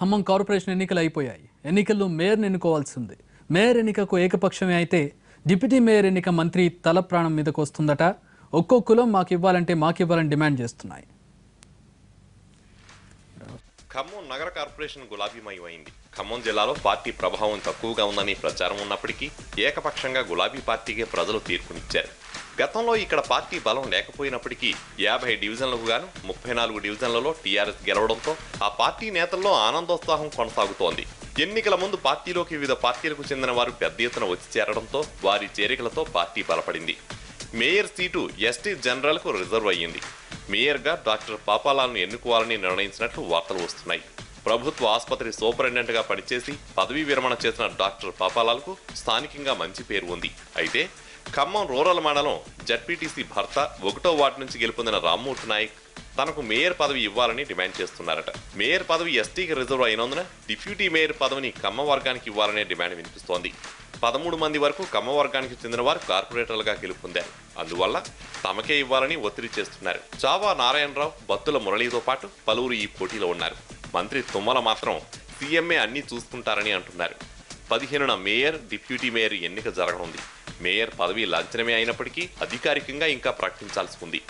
Khammam corporation ఎన్నికలు అయిపోయాయి. ఎన్నికల్లో మేయర్ని ఎన్నుకోవాల్సి ఉంది. మేయర్ ఎన్నికకు ఏకపక్షమే అయితే డిప్యూటీ మేయర్ ఎన్నిక మంత్రి తల ప్రాణం మీదకు వస్తుందట. ఒక్కో కులం మాకివ్వాలని డిమాండ్ చేస్తున్నాయి. ఖమ్మం నగర కార్పొరేషన్ గులాబీమయమైంది. ఖమ్మం జిల్లాలో పార్టీ ప్రభావం తక్కువగా ఉందని ప్రచారం ఉన్నప్పటికీ ఏకపక్షంగా గులాబీ పార్టీకే ప్రజలు తీర్పునిచ్చారు. గతంలో ఇక్కడ పార్టీ బలం లేకపోయినప్పటికీ 50 డివిజన్లకు గాను 34 డివిజన్లలో టీఆర్ఎస్ గెలవడంతో ఆ పార్టీ నేతల్లో ఆనందోత్సాహం కొనసాగుతోంది. ఎన్నికల ముందు పార్టీలోకి వివిధ పార్టీలకు చెందిన వారు పెద్ద ఎత్తున వచ్చి చేరడంతో వారి చేరికలతో పార్టీ బలపడింది. మేయర్ సీటు ఎస్టీ జనరల్కు రిజర్వ్ అయ్యింది. మేయర్గా డాక్టర్ పాపాలాలను ఎన్నుకోవాలని నిర్ణయించినట్లు వార్తలు వస్తున్నాయి. ప్రభుత్వ ఆసుపత్రి సూపరింటెండెంట్గా పనిచేసి పదవీ విరమణ చేసిన డాక్టర్ పాపాలాలకు స్థానికంగా మంచి పేరు ఉంది. అయితే ఖమ్మం రూరల్ మండలం జడ్పీటీసీ భర్త 1వ వార్డు నుంచి గెలుపొందిన రామ్మూర్తి నాయక్ తనకు మేయర్ పదవి ఇవ్వాలని డిమాండ్ చేస్తున్నారట. మేయర్ పదవి ఎస్టీకి రిజర్వ్ అయినందున డిప్యూటీ మేయర్ పదవిని ఖమ్మం వర్గానికి ఇవ్వాలనే డిమాండ్ వినిపిస్తోంది. 13 మంది వరకు ఖమ్మం వర్గానికి చెందిన వారు కార్పొరేటర్లుగా గెలుపొందారు. అందువల్ల తమకే ఇవ్వాలని ఒత్తిడి చేస్తున్నారు. చావా నారాయణరావు, బత్తుల మురళీతో పాటు పలువురు ఈ పోటీలో ఉన్నారు. మంత్రి తుమ్మల మాత్రం సీఎంఏ అన్ని చూసుకుంటారని అంటున్నారు. 15న మేయర్, డిప్యూటీ మేయర్ ఎన్నిక జరగనుంది. మేయర్ పదవి లాంఛనమే అయినప్పటికీ అధికారికంగా ఇంకా ప్రకటించాల్సి ఉంది.